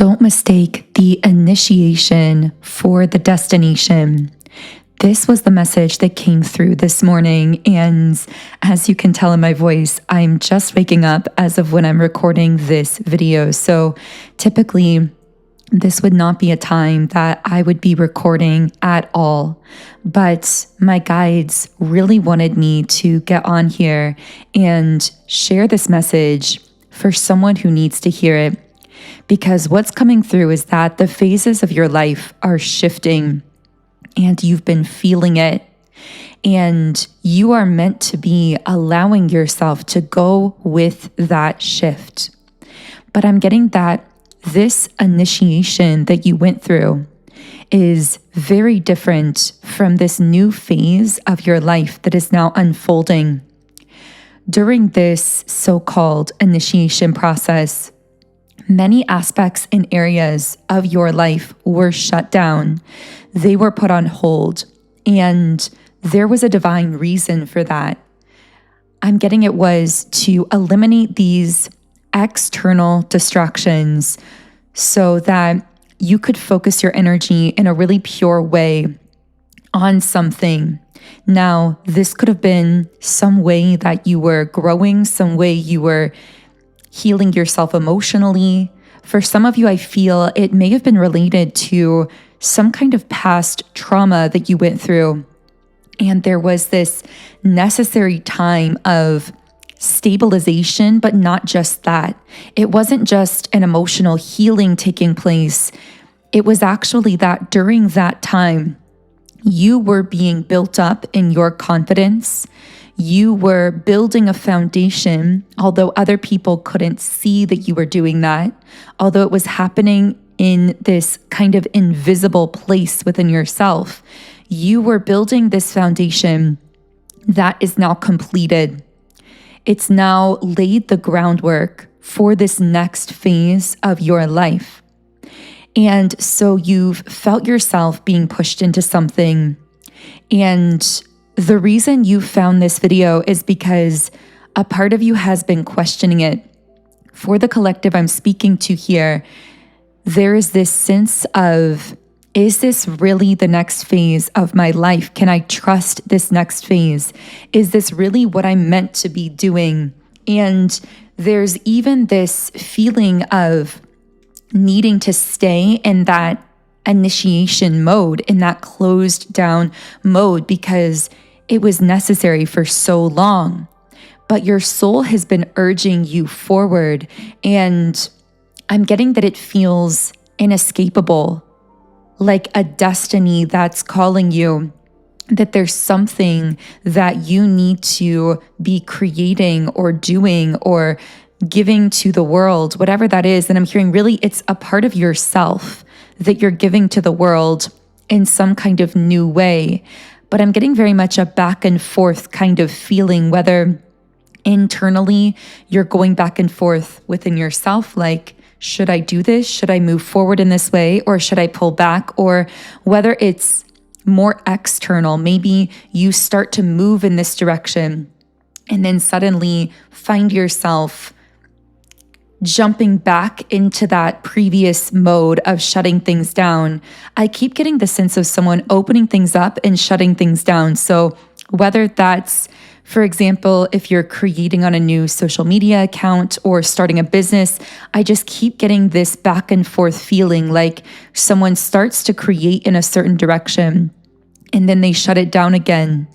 Don't mistake the initiation for the destination. This was the message that came through this morning, and as you can tell in my voice, I'm just waking up as of when I'm recording this video. So typically, this would not be a time that I would be recording at all, but my guides really wanted me to get on here and share this message for someone who needs to hear it. Because what's coming through is that the phases of your life are shifting and you've been feeling it. And you are meant to be allowing yourself to go with that shift. But I'm getting that this initiation that you went through is very different from this new phase of your life that is now unfolding. During this so-called initiation process, many aspects and areas of your life were shut down. They were put on hold, and there was a divine reason for that. I'm getting it was to eliminate these external distractions so that you could focus your energy in a really pure way on something. Now, this could have been some way that you were growing, some way you were healing yourself emotionally. For some of you, I feel it may have been related to some kind of past trauma that you went through. And there was this necessary time of stabilization, but not just that. It wasn't just an emotional healing taking place. It was actually that during that time, you were being built up in your confidence. You were building a foundation, although other people couldn't see that you were doing that, although it was happening in this kind of invisible place within yourself. You were building this foundation that is now completed. It's now laid the groundwork for this next phase of your life. And so you've felt yourself being pushed into something, and the reason you found this video is because a part of you has been questioning it. For the collective I'm speaking to here, there is this sense of, is this really the next phase of my life? Can I trust this next phase? Is this really what I'm meant to be doing? And there's even this feeling of needing to stay in that initiation mode, in that closed down mode, because it was necessary for so long. But your soul has been urging you forward, and I'm getting that it feels inescapable, like a destiny that's calling you, that there's something that you need to be creating or doing or giving to the world, whatever that is. And I'm hearing really it's a part of yourself that you're giving to the world in some kind of new way. But I'm getting very much a back and forth kind of feeling, whether internally you're going back and forth within yourself, like, should I do this? Should I move forward in this way? Or should I pull back? Or whether it's more external, maybe you start to move in this direction and then suddenly find yourself jumping back into that previous mode of shutting things down. I keep getting the sense of someone opening things up and shutting things down. So whether that's, for example, if you're creating on a new social media account or starting a business, I just keep getting this back and forth feeling like someone starts to create in a certain direction and then they shut it down again.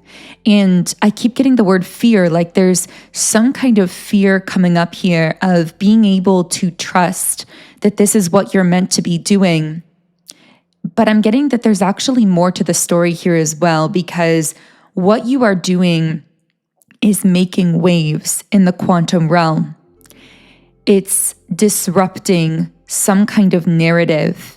And I keep getting the word fear, like there's some kind of fear coming up here of being able to trust that this is what you're meant to be doing. But I'm getting that there's actually more to the story here as well, because what you are doing is making waves in the quantum realm. It's disrupting some kind of narrative.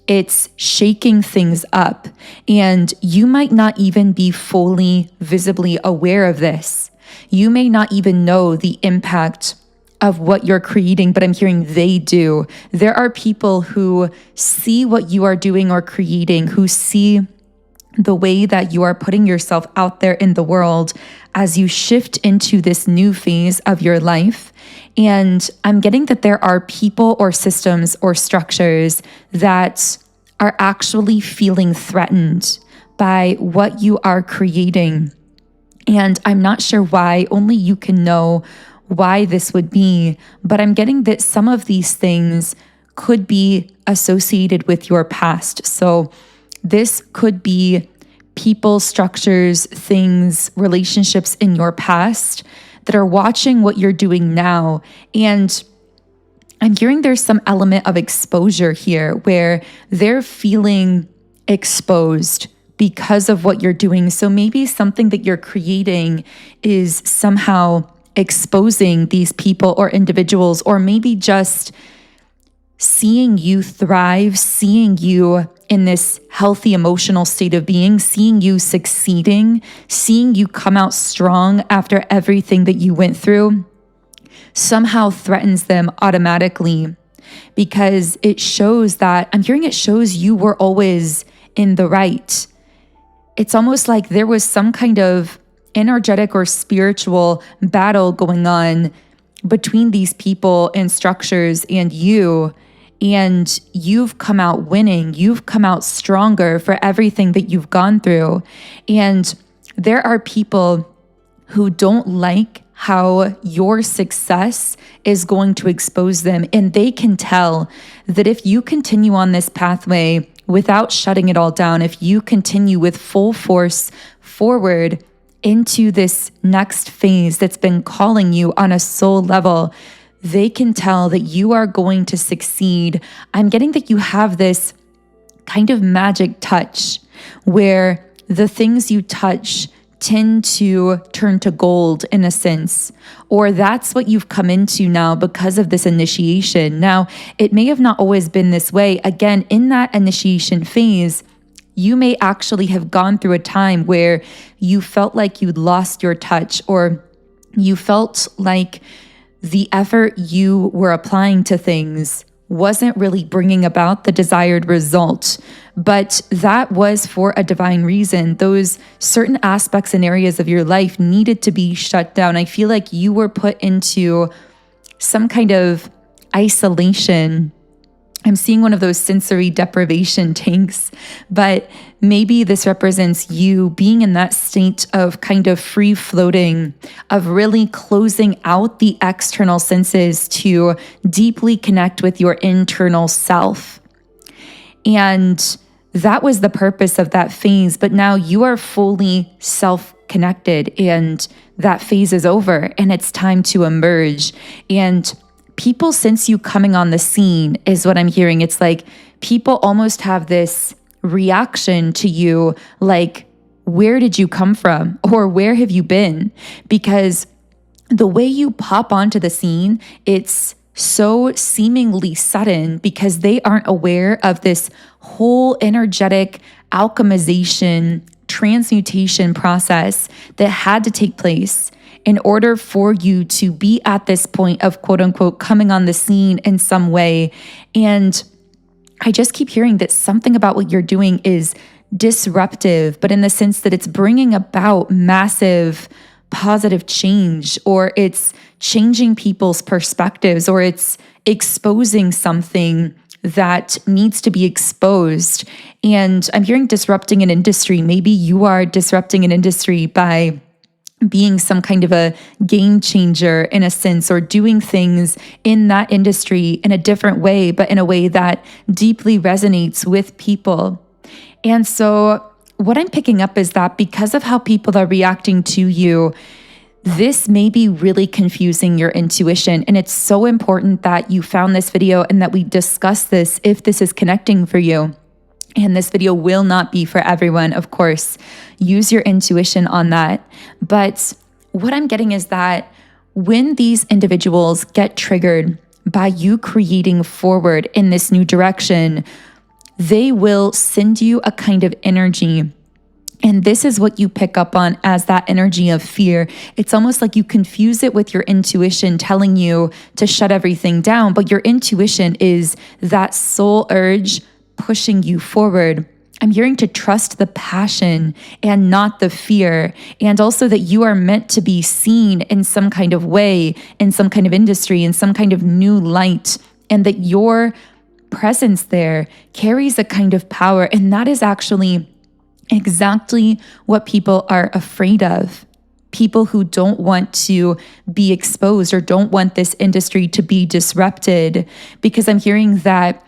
It's shaking things up, and you might not even be fully visibly aware of this. You may not even know the impact of what you're creating, but I'm hearing they do. There are people who see what you are doing or creating, who see the way that you are putting yourself out there in the world as you shift into this new phase of your life. And I'm getting that there are people or systems or structures that are actually feeling threatened by what you are creating. And I'm not sure why, only you can know why this would be, but I'm getting that some of these things could be associated with your past. So this could be people, structures, things, relationships in your past that are watching what you're doing now. And I'm hearing there's some element of exposure here where they're feeling exposed because of what you're doing. So maybe something that you're creating is somehow exposing these people or individuals, or maybe just seeing you thrive, seeing you in this healthy emotional state of being, seeing you succeeding, seeing you come out strong after everything that you went through, somehow threatens them automatically, because it shows that, I'm hearing it shows you were always in the right. It's almost like there was some kind of energetic or spiritual battle going on between these people and structures and you. And you've come out winning. You've come out stronger for everything that you've gone through. And there are people who don't like how your success is going to expose them. And they can tell that if you continue on this pathway without shutting it all down, if you continue with full force forward into this next phase that's been calling you on a soul level, they can tell that you are going to succeed. I'm getting that you have this kind of magic touch where the things you touch tend to turn to gold in a sense, or that's what you've come into now because of this initiation. Now, it may have not always been this way. Again, in that initiation phase, you may actually have gone through a time where you felt like you'd lost your touch, or you felt like the effort you were applying to things wasn't really bringing about the desired result. But that was for a divine reason. Those certain aspects and areas of your life needed to be shut down. I feel like you were put into some kind of isolation. I'm seeing one of those sensory deprivation tanks, but maybe this represents you being in that state of kind of free floating, of really closing out the external senses to deeply connect with your internal self. And that was the purpose of that phase. But now you are fully self-connected, and that phase is over, and it's time to emerge. And people sense you coming on the scene is what I'm hearing. It's like people almost have this reaction to you, like, where did you come from? Or where have you been? Because the way you pop onto the scene, it's so seemingly sudden because they aren't aware of this whole energetic alchemization, transmutation process that had to take place in order for you to be at this point of quote unquote coming on the scene in some way. And I just keep hearing that something about what you're doing is disruptive, but in the sense that it's bringing about massive positive change, or it's changing people's perspectives, or it's exposing something that needs to be exposed. And I'm hearing disrupting an industry. Maybe you are disrupting an industry by being some kind of a game changer in a sense, or doing things in that industry in a different way, but in a way that deeply resonates with people. And so what I'm picking up is that because of how people are reacting to you, this may be really confusing your intuition. And it's so important that you found this video and that we discuss this if this is connecting for you. And this video will not be for everyone, of course. Use your intuition on that. But what I'm getting is that when these individuals get triggered by you creating forward in this new direction, they will send you a kind of energy. And this is what you pick up on as that energy of fear. It's almost like you confuse it with your intuition telling you to shut everything down, but your intuition is that soul urge pushing you forward. I'm hearing to trust the passion and not the fear. And also that you are meant to be seen in some kind of way, in some kind of industry, in some kind of new light, and that your presence there carries a kind of power. And that is actually exactly what people are afraid of. People who don't want to be exposed or don't want this industry to be disrupted, because I'm hearing that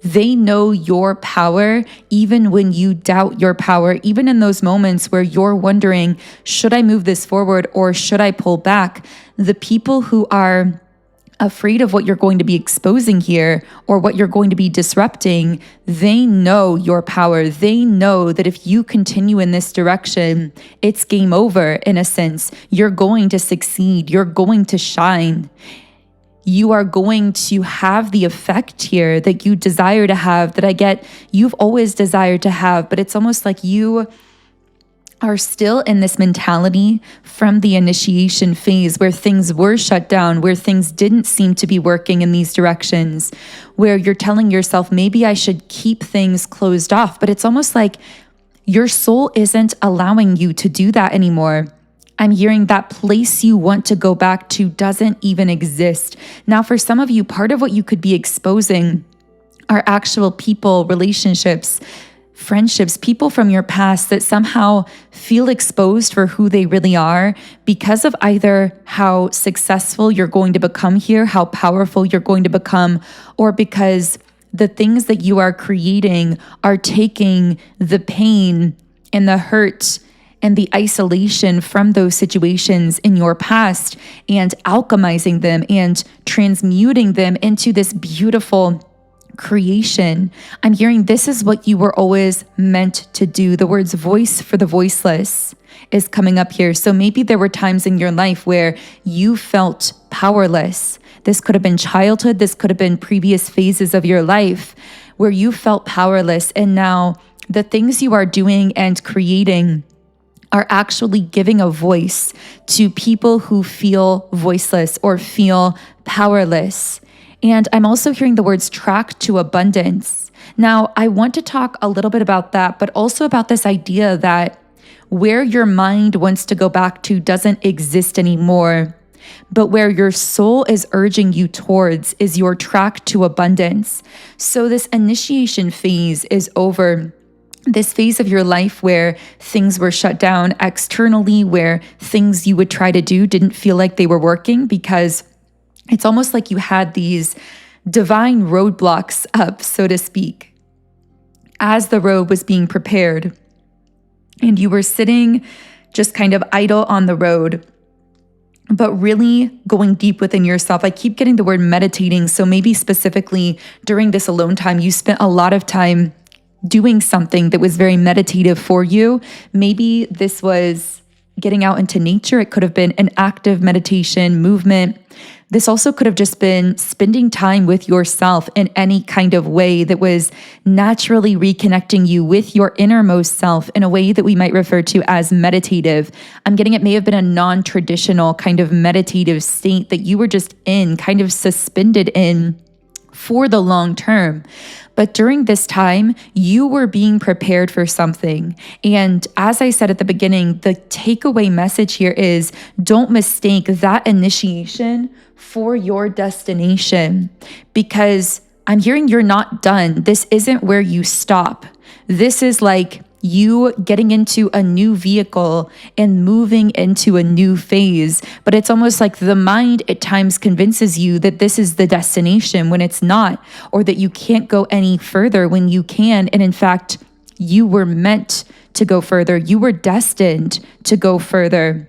they know your power even when you doubt your power, even in those moments where you're wondering, should I move this forward or should I pull back? The people who are afraid of what you're going to be exposing here or what you're going to be disrupting, they know your power. They know that if you continue in this direction, it's game over in a sense. You're going to succeed. You're going to shine. You are going to have the effect here that you desire to have, that I get you've always desired to have, but it's almost like you are still in this mentality from the initiation phase where things were shut down, where things didn't seem to be working in these directions, where you're telling yourself, maybe I should keep things closed off. But it's almost like your soul isn't allowing you to do that anymore. I'm hearing that place you want to go back to doesn't even exist. Now, for some of you, part of what you could be exposing are actual people, relationships, friendships, people from your past that somehow feel exposed for who they really are because of either how successful you're going to become here, how powerful you're going to become, or because the things that you are creating are taking the pain and the hurt and the isolation from those situations in your past and alchemizing them and transmuting them into this beautiful creation. I'm hearing this is what you were always meant to do. The words voice for the voiceless is coming up here. So maybe there were times in your life where you felt powerless. This could have been childhood. This could have been previous phases of your life where you felt powerless. And now the things you are doing and creating are actually giving a voice to people who feel voiceless or feel powerless. And I'm also hearing the words track to abundance. Now, I want to talk a little bit about that, but also about this idea that where your mind wants to go back to doesn't exist anymore, but where your soul is urging you towards is your track to abundance. So this initiation phase is over. This phase of your life where things were shut down externally, where things you would try to do didn't feel like they were working because it's almost like you had these divine roadblocks up, so to speak, as the road was being prepared. And you were sitting just kind of idle on the road, but really going deep within yourself. I keep getting the word meditating. So maybe specifically during this alone time, you spent a lot of time doing something that was very meditative for you. Maybe this was getting out into nature. It could have been an active meditation movement. This also could have just been spending time with yourself in any kind of way that was naturally reconnecting you with your innermost self in a way that we might refer to as meditative. I'm getting it may have been a non-traditional kind of meditative state that you were just in, kind of suspended in for the long term. But during this time, you were being prepared for something. And as I said at the beginning, the takeaway message here is don't mistake that initiation for your destination, because I'm hearing you're not done. This isn't where you stop. This is like you getting into a new vehicle and moving into a new phase. But it's almost like the mind at times convinces you that this is the destination when it's not, or that you can't go any further when you can. And in fact, you were meant to go further. You were destined to go further.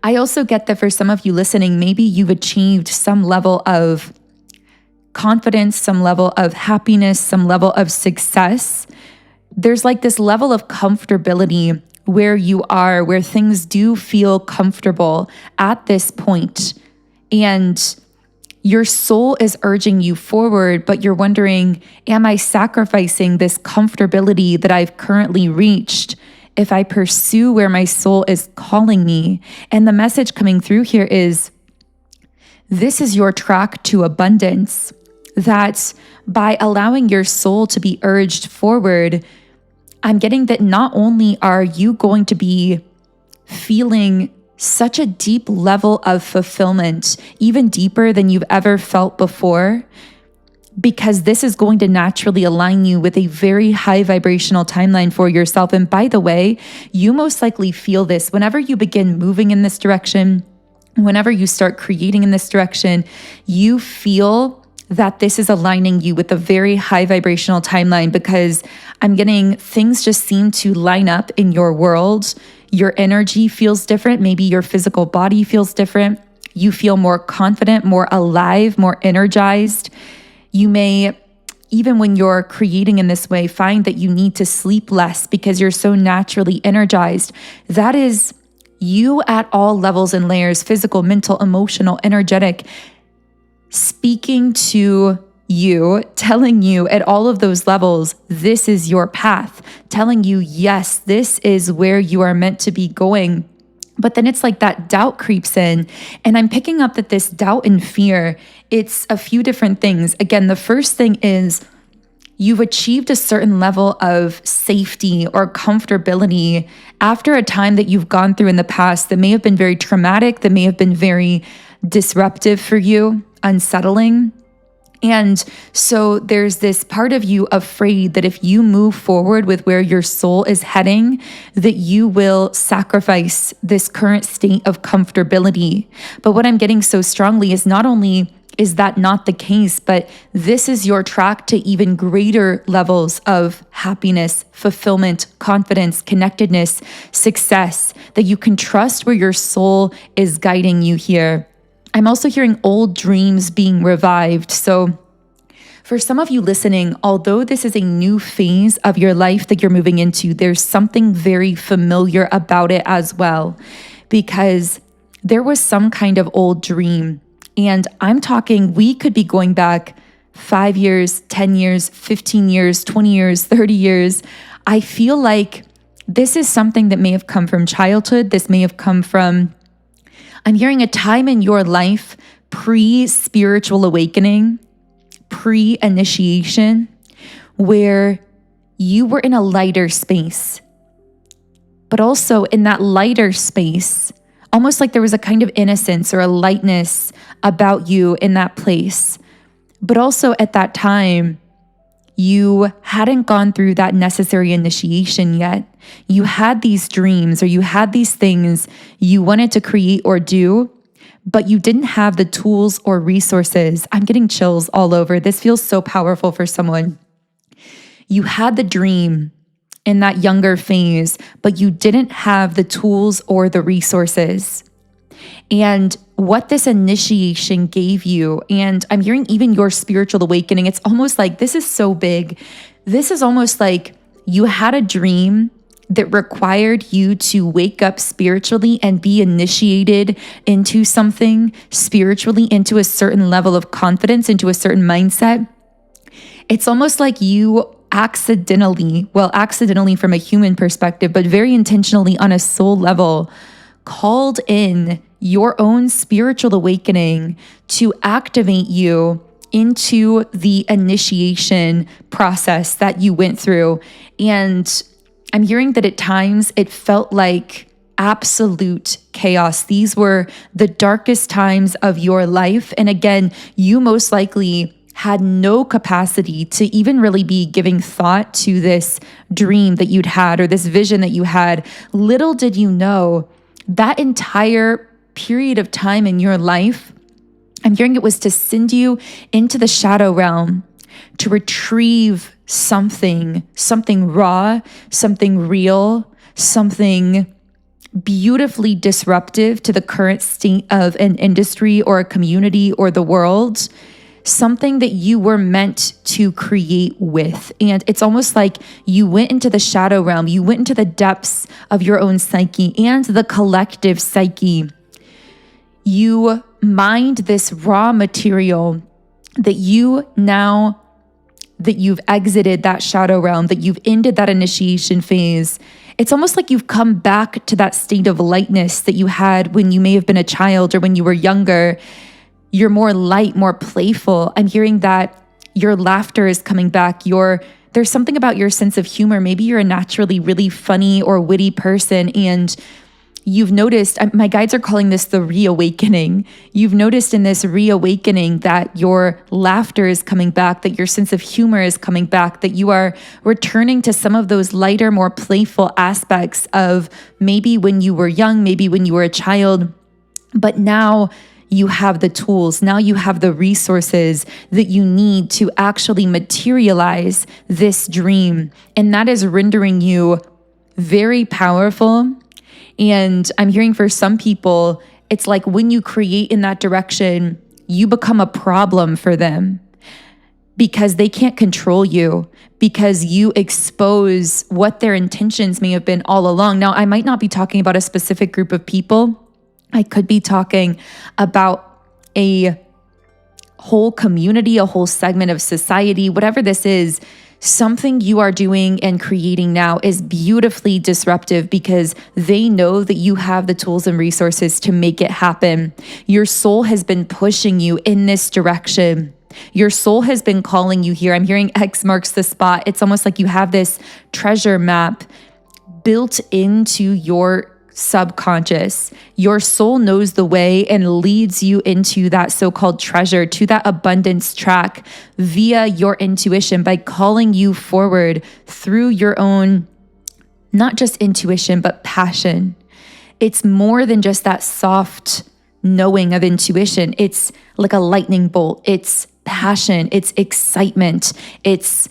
I also get that for some of you listening, maybe you've achieved some level of confidence, some level of happiness, some level of success. There's like this level of comfortability where you are, where things do feel comfortable at this point. And your soul is urging you forward, but you're wondering, am I sacrificing this comfortability that I've currently reached if I pursue where my soul is calling me? And the message coming through here is, this is your track to abundance. That by allowing your soul to be urged forward, I'm getting that not only are you going to be feeling such a deep level of fulfillment, even deeper than you've ever felt before, because this is going to naturally align you with a very high vibrational timeline for yourself. And by the way, you most likely feel this whenever you begin moving in this direction, whenever you start creating in this direction, you feel that this is aligning you with a very high vibrational timeline, because I'm getting things just seem to line up in your world. Your energy feels different. Maybe your physical body feels different. You feel more confident, more alive, more energized. You may, even when you're creating in this way, find that you need to sleep less because you're so naturally energized. That is you at all levels and layers, physical, mental, emotional, energetic, speaking to you, telling you at all of those levels, this is your path, telling you, yes, this is where you are meant to be going. But then it's like that doubt creeps in. And I'm picking up that this doubt and fear, it's a few different things. Again, the first thing is you've achieved a certain level of safety or comfortability after a time that you've gone through in the past that may have been very traumatic, that may have been very disruptive for you, unsettling. And so there's this part of you afraid that if you move forward with where your soul is heading, that you will sacrifice this current state of comfortability. But what I'm getting so strongly is not only is that not the case, but this is your track to even greater levels of happiness, fulfillment, confidence, connectedness, success, that you can trust where your soul is guiding you here. I'm also hearing old dreams being revived. So for some of you listening, although this is a new phase of your life that you're moving into, there's something very familiar about it as well, because there was some kind of old dream. And I'm talking, we could be going back 5 years, 10 years, 15 years, 20 years, 30 years. I feel like this is something that may have come from childhood. This may have come from, I'm hearing a time in your life pre-spiritual awakening, pre-initiation, where you were in a lighter space. But also in that lighter space, almost like there was a kind of innocence or a lightness about you in that place. But also at that time, you hadn't gone through that necessary initiation yet. You had these dreams or you had these things you wanted to create or do, but you didn't have the tools or resources. I'm getting chills all over. This feels so powerful for someone. You had the dream in that younger phase, but you didn't have the tools or the resources. And what this initiation gave you, and I'm hearing even your spiritual awakening, it's almost like this is so big. This is almost like you had a dream that required you to wake up spiritually and be initiated into something spiritually, into a certain level of confidence, into a certain mindset. It's almost like you accidentally from a human perspective, but very intentionally on a soul level, called in your own spiritual awakening to activate you into the initiation process that you went through. And I'm hearing that at times it felt like absolute chaos. These were the darkest times of your life. And again, you most likely had no capacity to even really be giving thought to this dream that you'd had or this vision that you had. Little did you know that entire period of time in your life, I'm hearing it was to send you into the shadow realm, to retrieve something raw, something real, something beautifully disruptive to the current state of an industry or a community or the world, something that you were meant to create with. And it's almost like you went into the shadow realm, you went into the depths of your own psyche and the collective psyche. You mined this raw material that you've exited that shadow realm, that you've ended that initiation phase. It's almost like you've come back to that state of lightness that you had when you may have been a child or when you were younger. You're more light, more playful. I'm hearing that your laughter is coming back. there's something about your sense of humor. Maybe you're a naturally really funny or witty person, and you've noticed, my guides are calling this the reawakening. You've noticed in this reawakening that your laughter is coming back, that your sense of humor is coming back, that you are returning to some of those lighter, more playful aspects of maybe when you were young, maybe when you were a child, but now you have the tools, now you have the resources that you need to actually materialize this dream. And that is rendering you very powerful. And I'm hearing for some people, it's like when you create in that direction, you become a problem for them because they can't control you, because you expose what their intentions may have been all along. Now, I might not be talking about a specific group of people. I could be talking about a whole community, a whole segment of society, whatever this is. Something you are doing and creating now is beautifully disruptive because they know that you have the tools and resources to make it happen. Your soul has been pushing you in this direction. Your soul has been calling you here. I'm hearing X marks the spot. It's almost like you have this treasure map built into your subconscious. Your soul knows the way and leads you into that so-called treasure, to that abundance track via your intuition by calling you forward through your own, not just intuition, but passion. It's more than just that soft knowing of intuition. It's like a lightning bolt. It's passion. It's excitement. It's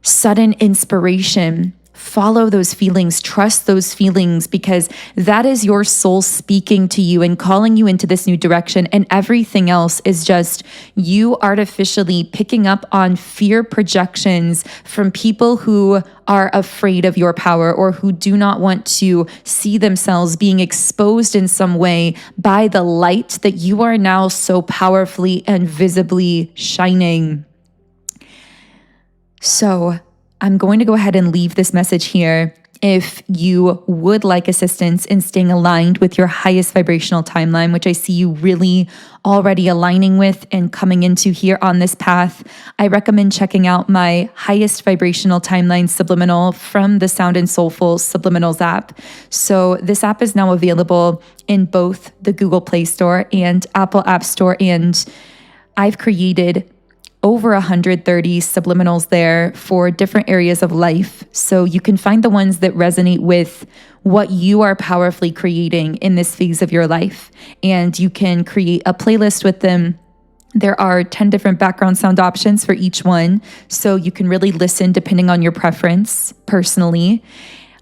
sudden inspiration. Follow those feelings, trust those feelings, because that is your soul speaking to you and calling you into this new direction. And everything else is just you artificially picking up on fear projections from people who are afraid of your power or who do not want to see themselves being exposed in some way by the light that you are now so powerfully and visibly shining. So I'm going to go ahead and leave this message here. If you would like assistance in staying aligned with your highest vibrational timeline, which I see you really already aligning with and coming into here on this path, I recommend checking out my highest vibrational timeline Subliminal from the Sound and Soulful Subliminals app. So this app is now available in both the Google Play Store and Apple App Store, and I've created over 130 subliminals there for different areas of life. So you can find the ones that resonate with what you are powerfully creating in this phase of your life. And you can create a playlist with them. There are 10 different background sound options for each one. So you can really listen depending on your preference personally.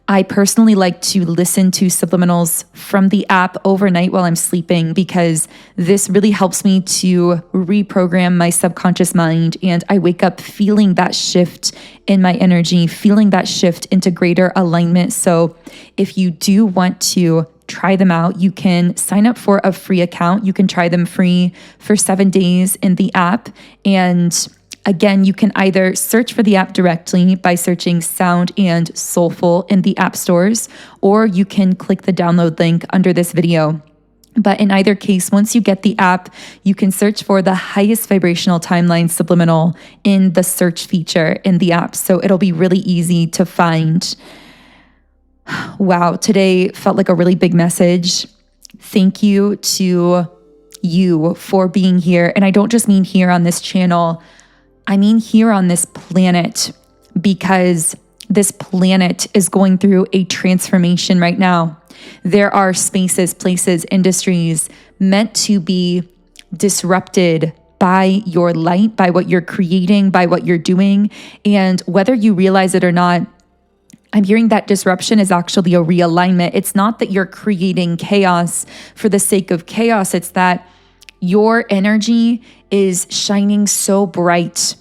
I personally like to listen to subliminals from the app overnight while I'm sleeping because this really helps me to reprogram my subconscious mind, and I wake up feeling that shift in my energy, feeling that shift into greater alignment. So if you do want to try them out, you can sign up for a free account. You can try them free for 7 days in the app. And again, you can either search for the app directly by searching Sound and Soulful in the app stores, or you can click the download link under this video. But in either case, once you get the app, you can search for the highest vibrational timeline Subliminal in the search feature in the app. So it'll be really easy to find. Wow, today felt like a really big message. Thank you to you for being here. And I don't just mean here on this channel, I mean here on this planet, because this planet is going through a transformation right now. There are spaces, places, industries meant to be disrupted by your light, by what you're creating, by what you're doing. And whether you realize it or not, I'm hearing that disruption is actually a realignment. It's not that you're creating chaos for the sake of chaos. It's that your energy is shining so bright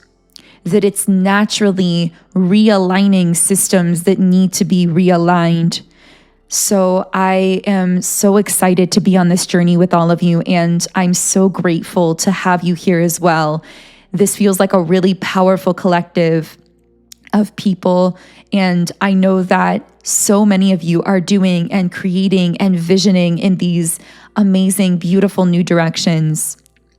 that it's naturally realigning systems that need to be realigned. So I am so excited to be on this journey with all of you, and I'm so grateful to have you here as well. This feels like a really powerful collective of people, and I know that so many of you are doing and creating and visioning in these amazing, beautiful new directions.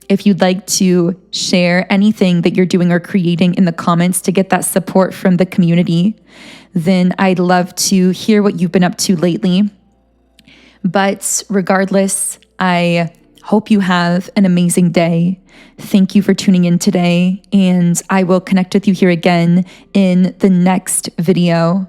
If you'd like to share anything that you're doing or creating in the comments to get that support from the community, then I'd love to hear what you've been up to lately. But regardless, I hope you have an amazing day. Thank you for tuning in today, and I will connect with you here again in the next video.